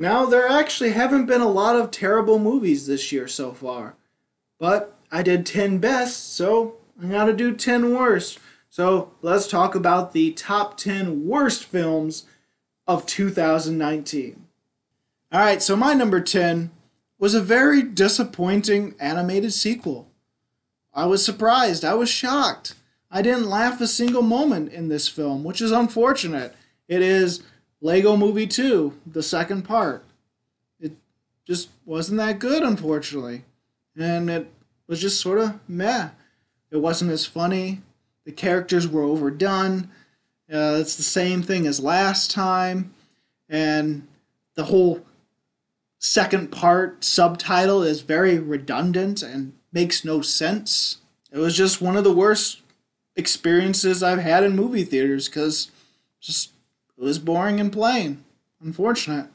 Now, there actually haven't been a lot of terrible movies this year so far, but I did 10 best, so I gotta do 10 worst. So let's talk about the top 10 worst films of 2019. Alright, so my number 10 was a very disappointing animated sequel. I was surprised, I was shocked. I didn't laugh a single moment in this film, which is unfortunate. It is Lego Movie 2, the second part. It just wasn't that good, unfortunately. And it was just sort of meh. It wasn't as funny. The characters were overdone. It's the same thing as last time. And the whole second part subtitle is very redundant and makes no sense. It was just one of the worst experiences I've had in movie theaters because just it was boring and plain. Unfortunate.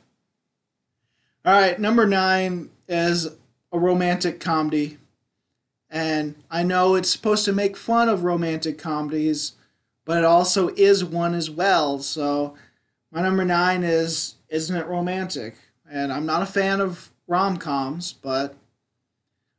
All right, number 9 is a romantic comedy. And I know it's supposed to make fun of romantic comedies, but it also is one as well. So my number 9 is Isn't It Romantic? And I'm not a fan of rom-coms, but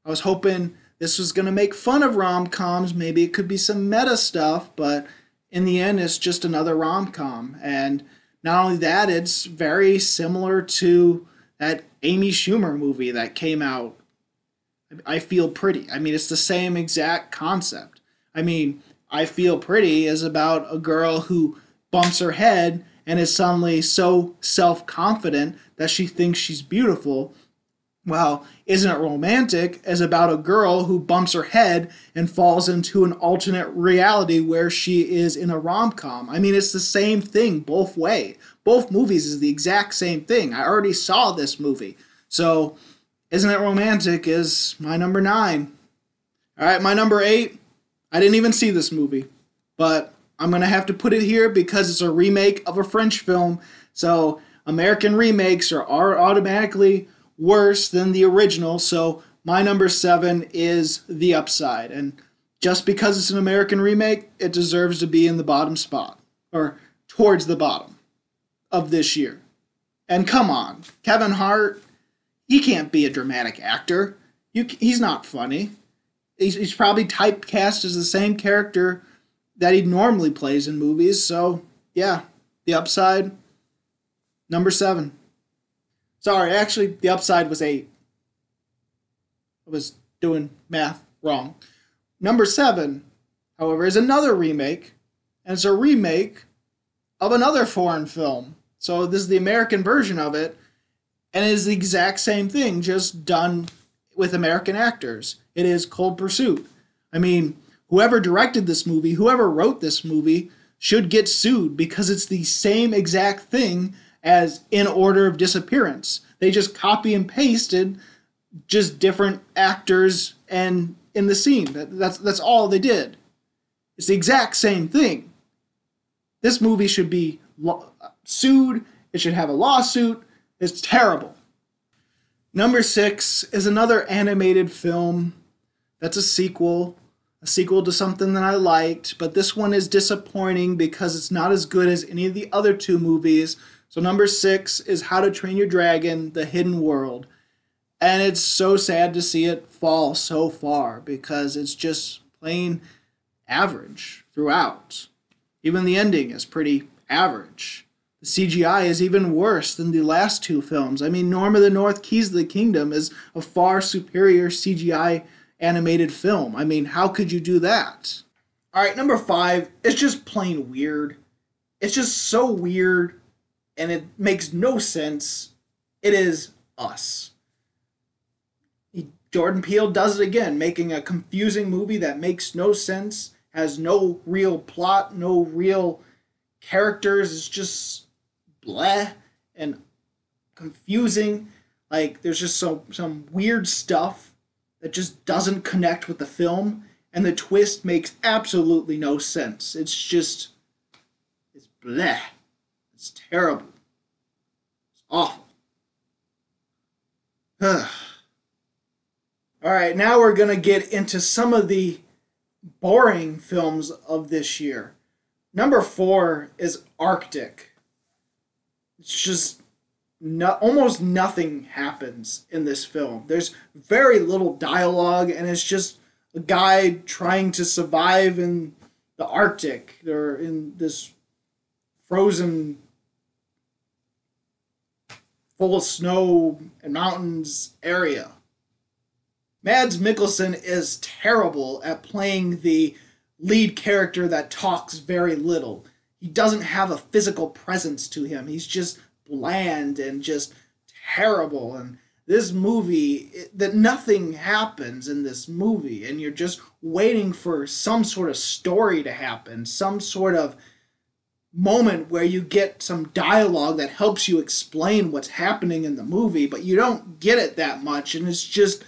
I was hoping this was going to make fun of rom-coms. Maybe it could be some meta stuff, but in the end, it's just another rom-com. And not only that, it's very similar to that Amy Schumer movie that came out, I Feel Pretty. I mean, it's the same exact concept. I mean, I Feel Pretty is about a girl who bumps her head and is suddenly so self-confident that she thinks she's beautiful. Well, Isn't It Romantic is about a girl who bumps her head and falls into an alternate reality where she is in a rom-com. I mean, it's the same thing both way. Both movies is the exact same thing. I already saw this movie. So, Isn't It Romantic is my number 9. All right, my number 8. I didn't even see this movie, but I'm going to have to put it here because it's a remake of a French film. So, American remakes are automatically worse than the original, so my number 7 is The Upside. And just because it's an American remake, it deserves to be in the bottom spot, or towards the bottom of this year. And come on, Kevin Hart, he can't be a dramatic actor. He's not funny. He's probably typecast as the same character that he normally plays in movies, so yeah, The Upside, number 7. Sorry, actually, The Upside was 8. I was doing math wrong. Number 7, however, is another remake, and it's a remake of another foreign film. So this is the American version of it, and it is the exact same thing, just done with American actors. It is Cold Pursuit. I mean, whoever directed this movie, whoever wrote this movie, should get sued because it's the same exact thing as In Order of Disappearance. They just copy and pasted just different actors and in the scene. That's all they did. It's the exact same thing. This movie should be sued. It should have a lawsuit. It's terrible. Number 6 is another animated film that's a sequel to something that I liked, but this one is disappointing because it's not as good as any of the other 2 movies. So number 6 is How to Train Your Dragon, The Hidden World. And it's so sad to see it fall so far because it's just plain average throughout. Even the ending is pretty average. The CGI is even worse than the last 2 films. I mean, Norm of the North, Keys of the Kingdom is a far superior CGI animated film. I mean, how could you do that? All right, number 5 is just plain weird. It's just so weird, and it makes no sense. It is Us. Jordan Peele does it again, making a confusing movie that makes no sense, has no real plot, no real characters. It's just bleh and confusing. Like, there's just some weird stuff that just doesn't connect with the film, and the twist makes absolutely no sense. It's bleh. It's terrible. It's awful. Alright, now we're going to get into some of the boring films of this year. Number 4 is Arctic. It's just almost nothing happens in this film. There's very little dialogue, and it's just a guy trying to survive in the Arctic. They're in this frozen, full of snow and mountains area. Mads Mikkelsen is terrible at playing the lead character that talks very little. He doesn't have a physical presence to him. He's just bland and just terrible. And this movie, that nothing happens in this movie, and you're just waiting for some sort of story to happen, some sort of moment where you get some dialogue that helps you explain what's happening in the movie, but you don't get it that much, and it's just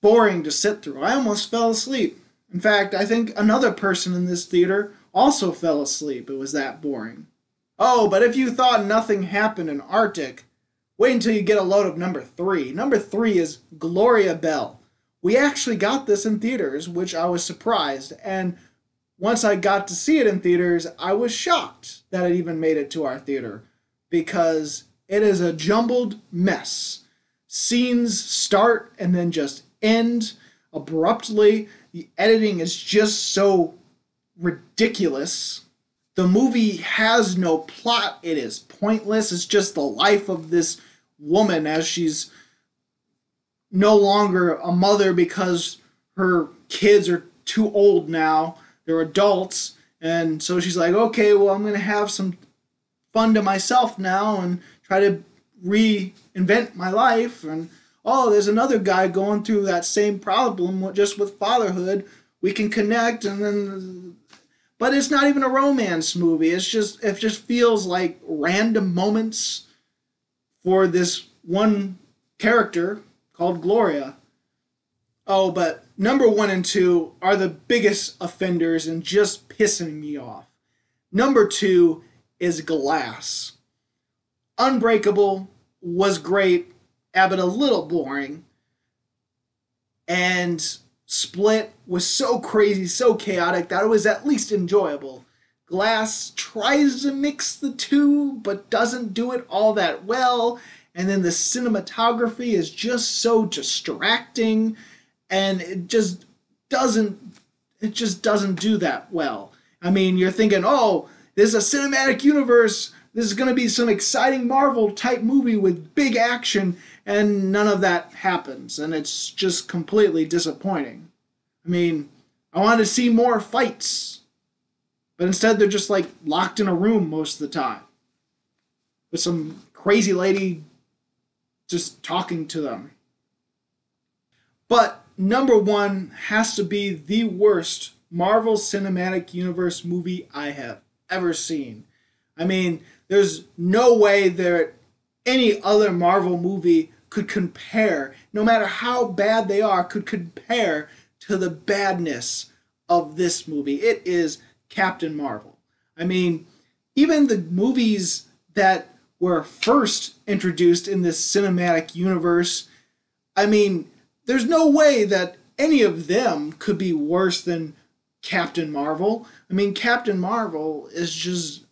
boring to sit through. I almost fell asleep. In fact, I think another person in this theater also fell asleep. It was that boring. Oh, but if you thought nothing happened in Arctic, wait until you get a load of number 3. Number 3 is Gloria Bell. We actually got this in theaters, which I was surprised, and once I got to see it in theaters, I was shocked that it even made it to our theater, because it is a jumbled mess. Scenes start and then just end abruptly. The editing is just so ridiculous. The movie has no plot. It is pointless. It's just the life of this woman as she's no longer a mother because her kids are too old now. They're adults. And so she's like, okay, well, I'm going to have some fun to myself now and try to reinvent my life. And oh, there's another guy going through that same problem just with fatherhood. We can connect, and then, but it's not even a romance movie. It just feels like random moments for this one character called Gloria. Oh, but number 1 and 2 are the biggest offenders and just pissing me off. Number 2 is Glass. Unbreakable was great, but a little boring. And Split was so crazy, so chaotic that it was at least enjoyable. Glass tries to mix the two, but doesn't do it all that well. And then the cinematography is just so distracting, and it just doesn't do that well. I mean, you're thinking, oh, this is a cinematic universe. This is going to be some exciting Marvel type movie with big action, and none of that happens, and it's just completely disappointing. I mean, I wanted to see more fights, but instead they're just like locked in a room most of the time with some crazy lady just talking to them. But number 1 has to be the worst Marvel Cinematic Universe movie I have ever seen. I mean, there's no way that any other Marvel movie could compare, no matter how bad they are, could compare to the badness of this movie. It is Captain Marvel. I mean, even the movies that were first introduced in this cinematic universe, I mean, there's no way that any of them could be worse than Captain Marvel. I mean, Captain Marvel is just,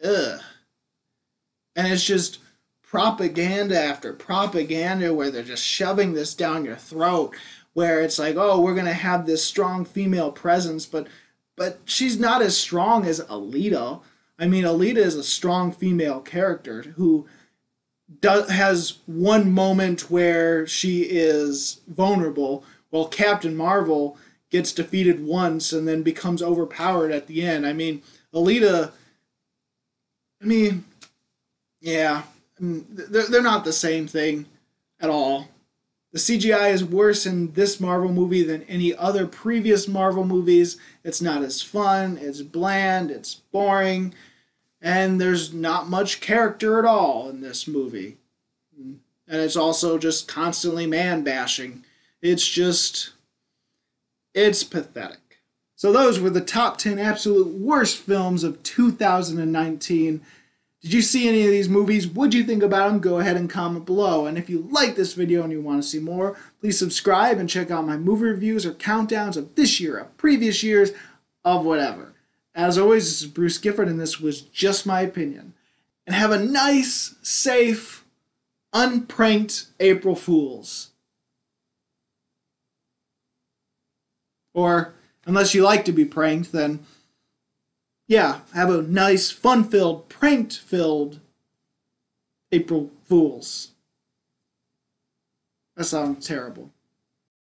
ugh. And it's just propaganda after propaganda where they're just shoving this down your throat, where it's like, oh, we're going to have this strong female presence, but she's not as strong as Alita. I mean, Alita is a strong female character who has one moment where she is vulnerable, while Captain Marvel gets defeated once and then becomes overpowered at the end. I mean, Alita, yeah, they're not the same thing at all. The CGI is worse in this Marvel movie than any other previous Marvel movies. It's not as fun, it's bland, it's boring, and there's not much character at all in this movie. And it's also just constantly man-bashing. It's pathetic. So those were the top 10 absolute worst films of 2019. Did you see any of these movies? What'd you think about them? Go ahead and comment below. And if you like this video and you want to see more, please subscribe and check out my movie reviews or countdowns of this year, of previous years, of whatever. As always, this is Bruce Gifford, and this was Just My Opinion. And have a nice, safe, unpranked April Fools. Or, unless you like to be pranked, then yeah, have a nice, fun-filled, pranked-filled April Fools. That sounds terrible.